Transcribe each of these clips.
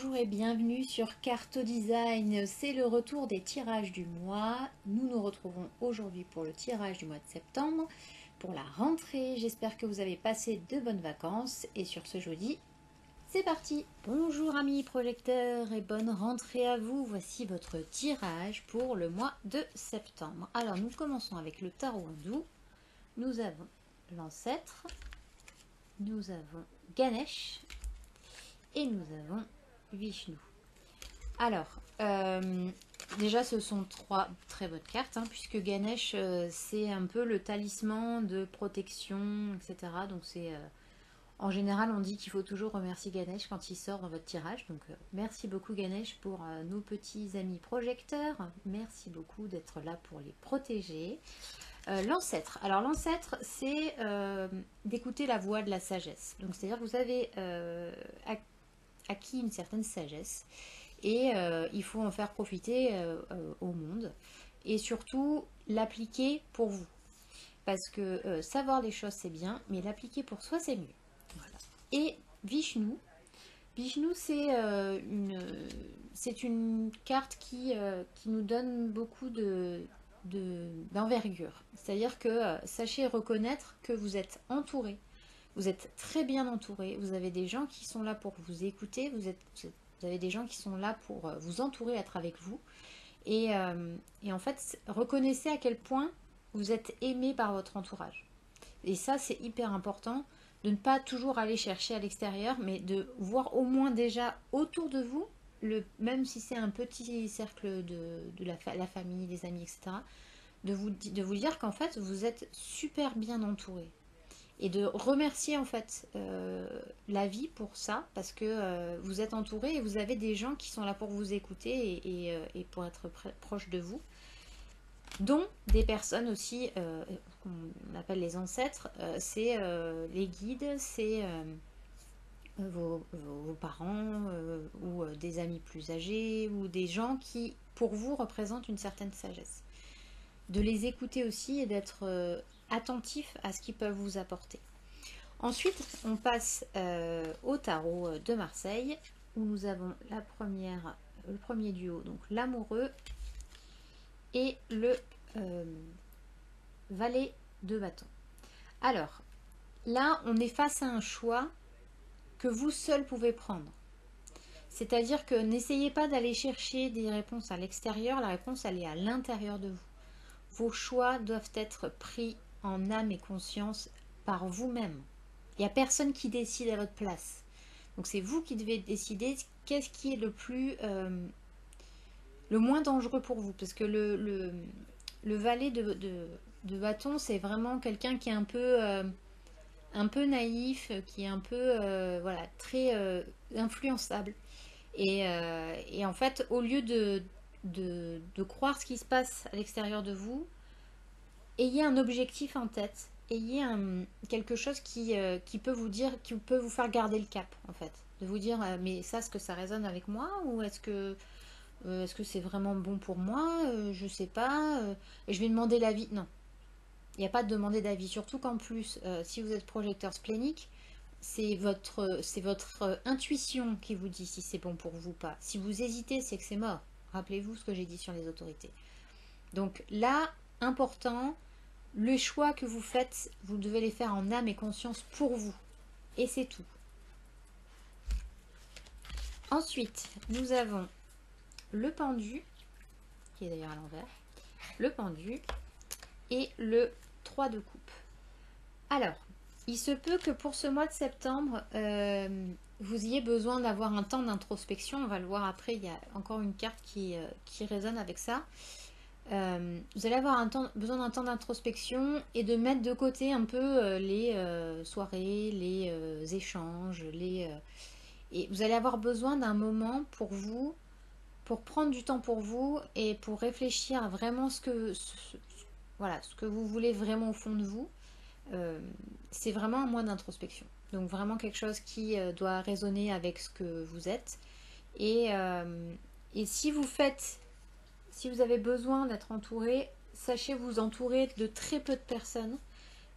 Bonjour et bienvenue sur Carto Design, c'est le retour des tirages du mois. Nous nous retrouvons aujourd'hui pour le tirage du mois de septembre, pour la rentrée. J'espère que vous avez passé de bonnes vacances et sur ce jeudi, c'est parti. Bonjour amis projecteurs et bonne rentrée à vous. Voici votre tirage pour le mois de septembre. Alors nous commençons avec le tarot hindou. Nous avons l'ancêtre, nous avons Ganesh et nous avons Vishnu. Alors, déjà ce sont trois très bonnes cartes, hein, puisque Ganesh c'est un peu le talisman de protection, etc. Donc c'est en général on dit qu'il faut toujours remercier Ganesh quand il sort dans votre tirage. Donc merci beaucoup Ganesh pour nos petits amis projecteurs. Merci beaucoup d'être là pour les protéger. L'ancêtre. Alors l'ancêtre c'est d'écouter la voix de la sagesse. Donc c'est-à-dire que vous avez acquis une certaine sagesse et il faut en faire profiter au monde et surtout l'appliquer pour vous parce que savoir les choses c'est bien mais l'appliquer pour soi c'est mieux. Voilà. Et Vishnu c'est une carte qui nous donne beaucoup d'envergure, c'est à dire que sachez reconnaître que vous êtes entouré. Vous êtes très bien entouré, vous avez des gens qui sont là pour vous écouter, vous avez des gens qui sont là pour vous entourer, être avec vous. Et en fait, reconnaissez à quel point vous êtes aimé par votre entourage. Et ça, c'est hyper important de ne pas toujours aller chercher à l'extérieur, mais de voir au moins déjà autour de vous, même si c'est un petit cercle de la famille, des amis, etc., de vous dire qu'en fait, vous êtes super bien entouré et de remercier en fait la vie pour ça parce que vous êtes entouré et vous avez des gens qui sont là pour vous écouter et pour être proche de vous, dont des personnes aussi qu'on appelle les ancêtres, c'est les guides, c'est vos parents ou des amis plus âgés ou des gens qui pour vous représentent une certaine sagesse. De les écouter aussi et d'être attentif à ce qu'ils peuvent vous apporter. Ensuite, on passe au tarot de Marseille, où nous avons le premier duo, donc l'amoureux, et le valet de bâton. Alors, là, on est face à un choix que vous seul pouvez prendre. C'est-à-dire que n'essayez pas d'aller chercher des réponses à l'extérieur, la réponse, elle est à l'intérieur de vous. Vos choix doivent être pris en âme et conscience par vous-même. Il n'y a personne qui décide à votre place. Donc c'est vous qui devez décider qu'est-ce qui est le moins dangereux pour vous. Parce que le valet de bâton, c'est vraiment quelqu'un qui est un peu naïf, qui est un peu voilà, très influençable. Et en fait, au lieu de croire ce qui se passe à l'extérieur de vous, ayez un objectif en tête, ayez quelque chose qui peut vous dire, qui peut vous faire garder le cap en fait. De vous dire mais ça, est-ce que ça résonne avec moi ou est-ce que c'est vraiment bon pour moi, je sais pas, et je vais demander l'avis. Non, il n'y a pas de demander d'avis, surtout qu'en plus si vous êtes projecteur splénique, c'est votre intuition qui vous dit si c'est bon pour vous ou pas. Si vous hésitez, c'est que c'est mort. Rappelez-vous ce que j'ai dit sur les autorités. Donc là, important, le choix que vous faites, vous devez les faire en âme et conscience pour vous. Et c'est tout. Ensuite, nous avons le pendu, qui est d'ailleurs à l'envers, le pendu et le 3 de coupe. Alors, il se peut que pour ce mois de septembre, vous ayez besoin d'avoir un temps d'introspection. On va le voir après, il y a encore une carte qui résonne avec ça. Vous allez avoir besoin d'un temps d'introspection et de mettre de côté un peu les soirées, les échanges, et vous allez avoir besoin d'un moment pour vous, pour prendre du temps pour vous et pour réfléchir à vraiment voilà, ce que vous voulez vraiment au fond de vous. C'est vraiment un mois d'introspection. Donc vraiment quelque chose qui doit résonner avec ce que vous êtes. Et si vous avez besoin d'être entouré, sachez vous entourer de très peu de personnes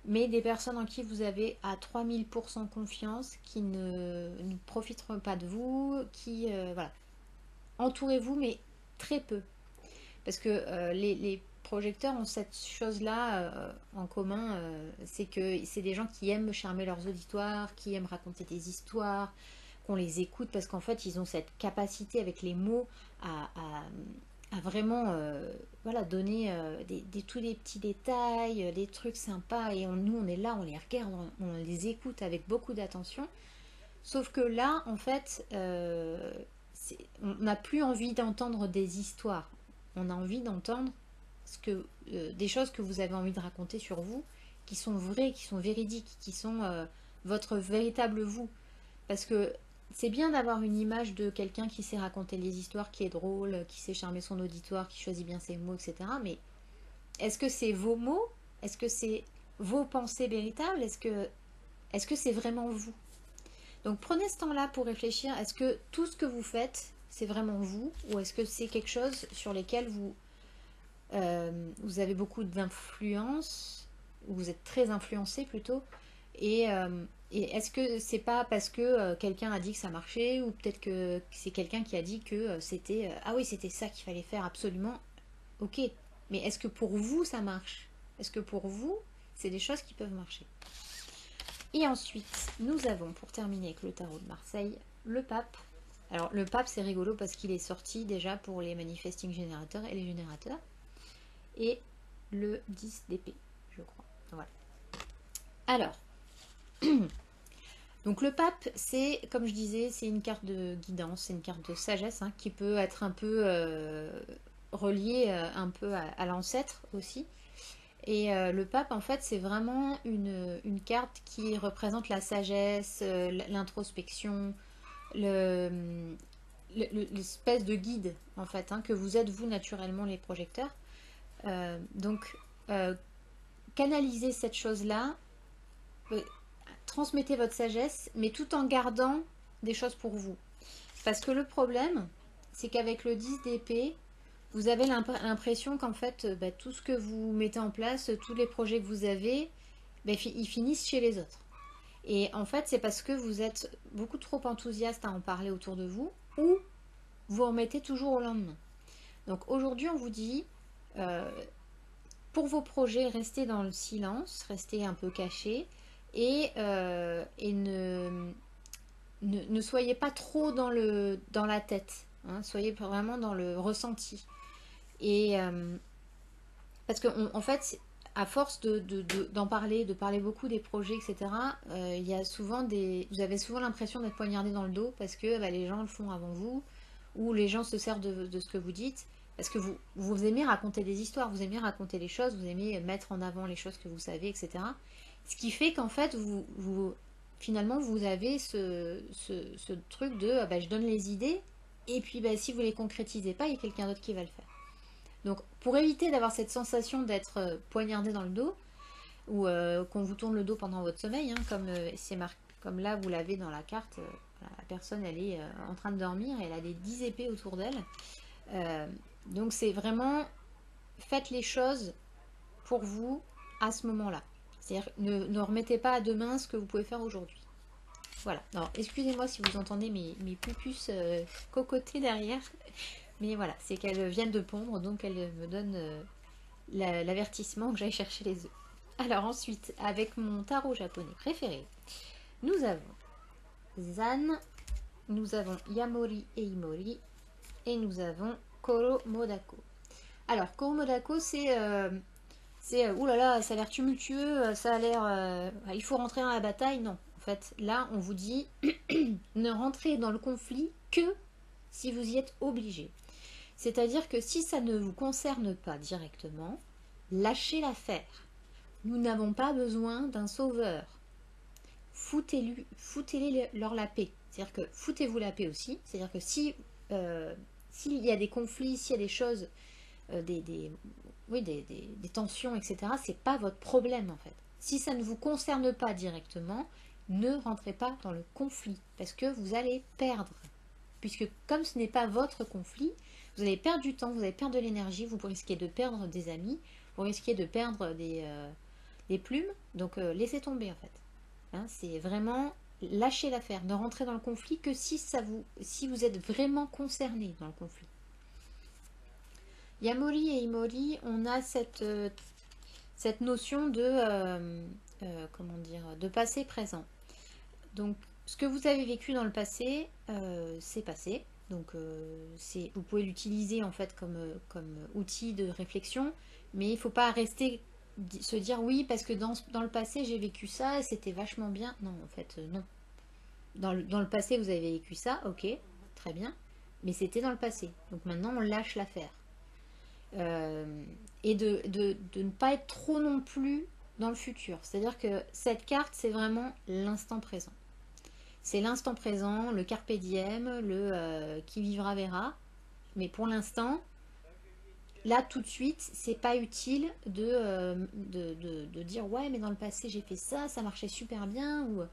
mais des personnes en qui vous avez à 3000% confiance, qui ne profiteront pas de vous, qui... voilà. Entourez-vous, mais très peu. Parce que les projecteurs ont cette chose-là en commun, c'est que c'est des gens qui aiment charmer leurs auditoires, qui aiment raconter des histoires, qu'on les écoute, parce qu'en fait, ils ont cette capacité avec les mots à vraiment voilà, donner tous des petits détails, des trucs sympas, et nous, on est là, on les regarde, on les écoute avec beaucoup d'attention. Sauf que là, en fait, on n'a plus envie d'entendre des histoires. On a envie d'entendre des choses que vous avez envie de raconter sur vous, qui sont vraies, qui sont véridiques, qui sont votre véritable vous. Parce que c'est bien d'avoir une image de quelqu'un qui sait raconter les histoires, qui est drôle, qui sait charmer son auditoire, qui choisit bien ses mots, etc. Mais est-ce que c'est vos mots? Est-ce que c'est vos pensées véritables? Est-ce que c'est vraiment vous? Donc prenez ce temps-là pour réfléchir. Est-ce que tout ce que vous faites, c'est vraiment vous? Ou est-ce que c'est quelque chose sur lequel vous avez beaucoup d'influence? Ou vous êtes très influencé plutôt? Et est-ce que c'est pas parce que quelqu'un a dit que ça marchait? Ou peut-être que c'est quelqu'un qui a dit que c'était... ah oui, c'était ça qu'il fallait faire absolument. Ok. Mais est-ce que pour vous, ça marche? Est-ce que pour vous, c'est des choses qui peuvent marcher? Et ensuite, nous avons, pour terminer avec le tarot de Marseille, le pape. Alors, le pape, c'est rigolo parce qu'il est sorti déjà pour les manifesting générateurs et les générateurs. Et le 10 d'épée, je crois. Voilà. Alors, donc le pape, c'est, comme je disais, c'est une carte de guidance, c'est une carte de sagesse hein, qui peut être un peu reliée un peu à l'ancêtre aussi. Et le pape, en fait, c'est vraiment une carte qui représente la sagesse, l'introspection, l'espèce de guide, en fait, hein, que vous êtes, vous, naturellement, les projecteurs. Donc, canalisez cette chose-là, transmettez votre sagesse, mais tout en gardant des choses pour vous. Parce que le problème, c'est qu'avec le 10 d'épée, vous avez l'impression qu'en fait, tout ce que vous mettez en place, tous les projets que vous avez, ils finissent chez les autres. Et en fait, c'est parce que vous êtes beaucoup trop enthousiaste à en parler autour de vous, ou vous remettez toujours au lendemain. Donc aujourd'hui, on vous dit, pour vos projets, restez dans le silence, restez un peu caché, et ne soyez pas trop dans la tête. Hein, soyez vraiment dans le ressenti. Et parce que en fait, à force d'en parler, de parler beaucoup des projets, etc., il y a souvent vous avez souvent l'impression d'être poignardé dans le dos parce que les gens le font avant vous, ou les gens se servent de ce que vous dites, parce que vous aimez raconter des histoires, vous aimez raconter les choses, vous aimez mettre en avant les choses que vous savez, etc. Ce qui fait qu'en fait, finalement, vous avez ce truc de je donne les idées, et puis si vous les concrétisez pas, il y a quelqu'un d'autre qui va le faire. Donc, pour éviter d'avoir cette sensation d'être poignardé dans le dos, ou qu'on vous tourne le dos pendant votre sommeil, hein, comme là vous l'avez dans la carte, la personne elle est en train de dormir et elle a des 10 épées autour d'elle. Donc c'est vraiment, faites les choses pour vous à ce moment-là. C'est-à-dire ne remettez pas à demain ce que vous pouvez faire aujourd'hui. Voilà. Alors, excusez-moi si vous entendez mes pupus cocoter derrière. Mais voilà, c'est qu'elles viennent de pondre, donc elles me donnent l'avertissement que j'aille chercher les œufs. Alors ensuite, avec mon tarot japonais préféré, nous avons Zan, nous avons Yamori et Imori, et nous avons Koro Modako. Alors, Koro Modako, c'est oulala, ça a l'air tumultueux, ça a l'air... il faut rentrer dans la bataille. Non, en fait, là, on vous dit ne rentrez dans le conflit que si vous y êtes obligé. C'est-à-dire que si ça ne vous concerne pas directement, lâchez l'affaire. Nous n'avons pas besoin d'un sauveur. Foutez-leur la paix. C'est-à-dire que foutez-vous la paix aussi. C'est-à-dire que s'il y a des conflits, s'il y a des choses, des tensions, etc., c'est pas votre problème en fait. Si ça ne vous concerne pas directement, ne rentrez pas dans le conflit parce que vous allez perdre. Puisque comme ce n'est pas votre conflit, vous allez perdre du temps, vous allez perdre de l'énergie, vous risquez de perdre des amis, vous risquez de perdre des les plumes. Donc laissez tomber en fait. Hein, c'est vraiment lâcher l'affaire. Ne rentrez dans le conflit que si vous êtes vraiment concerné dans le conflit. Yamori et Imori, on a cette notion de comment dire, de passé présent. Donc ce que vous avez vécu dans le passé, c'est passé. Donc vous pouvez l'utiliser en fait comme outil de réflexion, mais il ne faut pas rester se dire oui parce que dans le passé j'ai vécu ça et c'était vachement bien. Non, en fait non. Dans le passé vous avez vécu ça, ok, très bien, mais c'était dans le passé. Donc maintenant on lâche l'affaire. Et de ne pas être trop non plus dans le futur. C'est-à-dire que cette carte c'est vraiment l'instant présent. C'est l'instant présent, le carpe diem, le qui vivra verra. Mais pour l'instant, là tout de suite, c'est pas utile de dire ouais mais dans le passé j'ai fait ça, ça marchait super bien, ou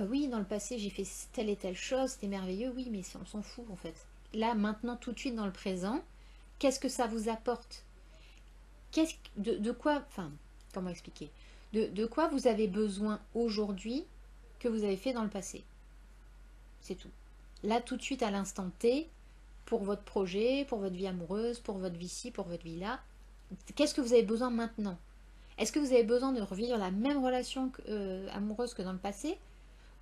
oui dans le passé j'ai fait telle et telle chose, c'était merveilleux, oui mais on s'en fout en fait. Là maintenant tout de suite dans le présent, qu'est-ce que ça vous apporte? De quoi, enfin comment expliquer, de quoi vous avez besoin aujourd'hui que vous avez fait dans le passé? C'est tout. Là tout de suite à l'instant T, pour votre projet, pour votre vie amoureuse, pour votre vie ci, pour votre vie là. Qu'est-ce que vous avez besoin maintenant? Est-ce que vous avez besoin de revivre la même relation amoureuse que dans le passé?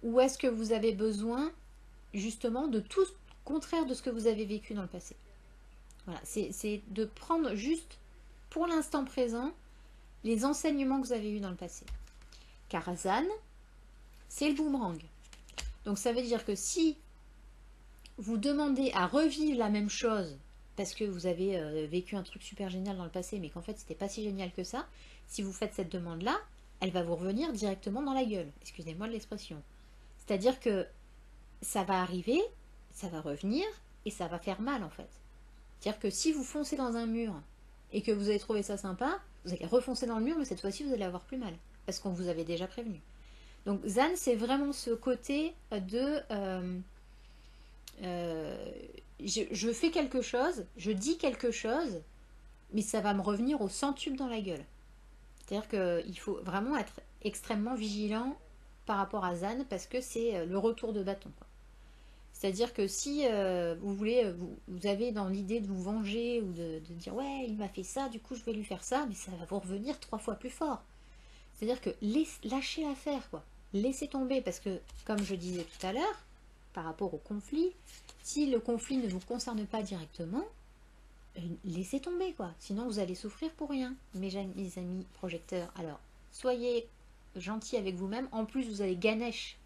Ou est-ce que vous avez besoin justement de tout le contraire de ce que vous avez vécu dans le passé? Voilà, c'est de prendre juste pour l'instant présent les enseignements que vous avez eus dans le passé. Car Zan, c'est le boomerang. Donc ça veut dire que si vous demandez à revivre la même chose parce que vous avez vécu un truc super génial dans le passé mais qu'en fait c'était pas si génial que ça, si vous faites cette demande là, elle va vous revenir directement dans la gueule, excusez-moi de l'expression. C'est à dire que ça va arriver, ça va revenir et ça va faire mal en fait. C'est à dire que si vous foncez dans un mur et que vous avez trouvé ça sympa, vous allez refoncer dans le mur mais cette fois-ci vous allez avoir plus mal parce qu'on vous avait déjà prévenu. Donc Zan c'est vraiment ce côté de je fais quelque chose, je dis quelque chose, mais ça va me revenir au centuple dans la gueule. C'est-à-dire qu'il faut vraiment être extrêmement vigilant par rapport à Zan parce que c'est le retour de bâton. C'est-à-dire que si vous voulez, vous avez dans l'idée de vous venger ou de dire ouais il m'a fait ça, du coup je vais lui faire ça, mais ça va vous revenir 3 fois plus fort. C'est-à-dire que lâchez l'affaire, quoi. Laissez tomber parce que comme je disais tout à l'heure, par rapport au conflit, si le conflit ne vous concerne pas directement, laissez tomber quoi, sinon vous allez souffrir pour rien. Mes amis projecteurs, alors soyez gentils avec vous-même, en plus vous avez Ganesh.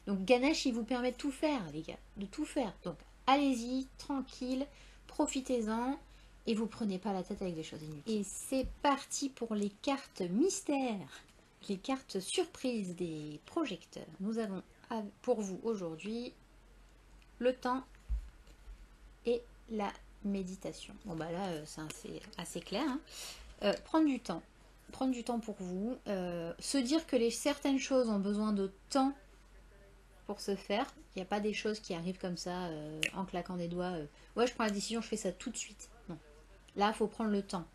Donc Ganesh il vous permet de tout faire les gars, de tout faire. Donc allez-y, tranquille, profitez-en et vous prenez pas la tête avec des choses inutiles. Et c'est parti pour les cartes mystères, les cartes surprises des projecteurs. Nous avons pour vous aujourd'hui le temps et la méditation. Bon bah là c'est assez clair. Hein. Prendre du temps pour vous, se dire que certaines choses ont besoin de temps pour se faire. Il n'y a pas des choses qui arrivent comme ça en claquant des doigts. Ouais je prends la décision, je fais ça tout de suite. Non. Là il faut prendre le temps.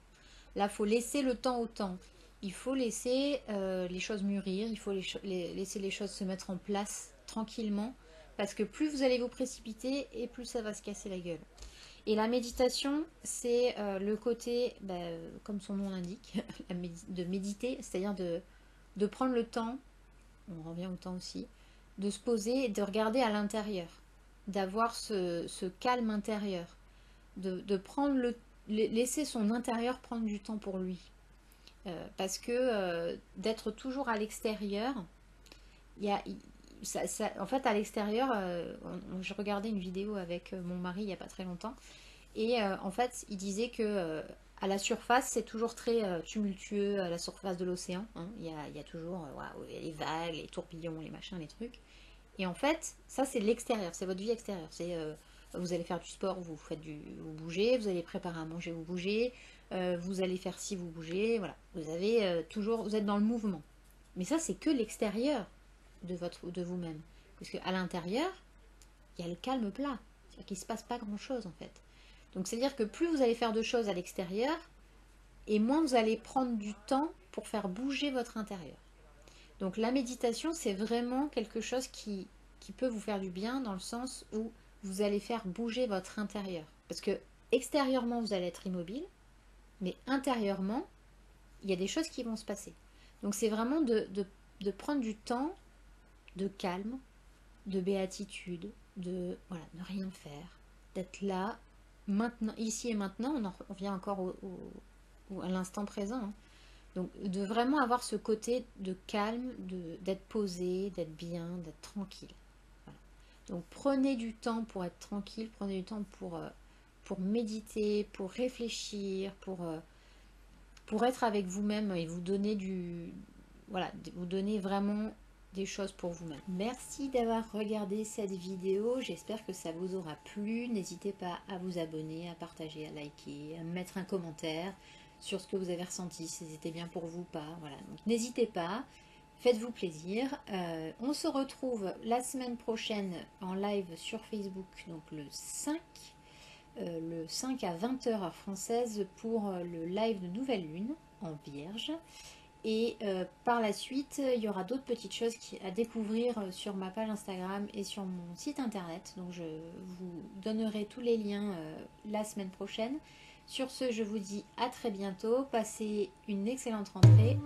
Là il faut laisser le temps au temps. Il faut laisser les choses mûrir, il faut laisser les choses se mettre en place tranquillement. Parce que plus vous allez vous précipiter et plus ça va se casser la gueule. Et la méditation, c'est le côté, comme son nom l'indique, de méditer, c'est-à-dire de prendre le temps, on revient au temps aussi, de se poser et de regarder à l'intérieur, d'avoir ce calme intérieur, de prendre laisser son intérieur prendre du temps pour lui. Parce que d'être toujours à l'extérieur, en fait à l'extérieur, je regardais une vidéo avec mon mari il n'y a pas très longtemps et en fait il disait que à la surface c'est toujours très tumultueux à la surface de l'océan, hein. Il y a toujours les vagues, les tourbillons, les machins, les trucs, et en fait ça c'est l'extérieur, c'est votre vie extérieure, c'est vous allez faire du sport, vous bougez, vous allez préparer à manger, vous bougez, vous allez faire ci, vous bougez, voilà, vous avez vous êtes dans le mouvement, mais ça c'est que l'extérieur de vous-même. Parce qu'à l'intérieur, il y a le calme plat. C'est-à-dire qu'il ne se passe pas grand-chose en fait. Donc c'est-à-dire que plus vous allez faire de choses à l'extérieur, et moins vous allez prendre du temps pour faire bouger votre intérieur. Donc la méditation, c'est vraiment quelque chose qui peut vous faire du bien dans le sens où vous allez faire bouger votre intérieur. Parce que extérieurement, vous allez être immobile, mais intérieurement, il y a des choses qui vont se passer. Donc c'est vraiment de prendre du temps de calme, de béatitude, de voilà, ne rien faire, d'être là, maintenant, ici et maintenant, on revient encore à l'instant présent. Hein. Donc de vraiment avoir ce côté de calme, d'être posé, d'être bien, d'être tranquille. Voilà. Donc prenez du temps pour être tranquille, prenez du temps pour méditer, pour réfléchir, pour être avec vous-même et vous donner voilà, vous donner vraiment des choses pour vous-même. Merci d'avoir regardé cette vidéo, j'espère que ça vous aura plu. N'hésitez pas à vous abonner, à partager, à liker, à mettre un commentaire sur ce que vous avez ressenti, si c'était bien pour vous ou pas. Voilà. Donc n'hésitez pas, faites-vous plaisir. On se retrouve la semaine prochaine en live sur Facebook, donc le 5 à 20h heure française pour le live de Nouvelle Lune en Vierge. Et par la suite, il y aura d'autres petites choses à découvrir sur ma page Instagram et sur mon site internet. Donc je vous donnerai tous les liens la semaine prochaine. Sur ce, je vous dis à très bientôt. Passez une excellente rentrée.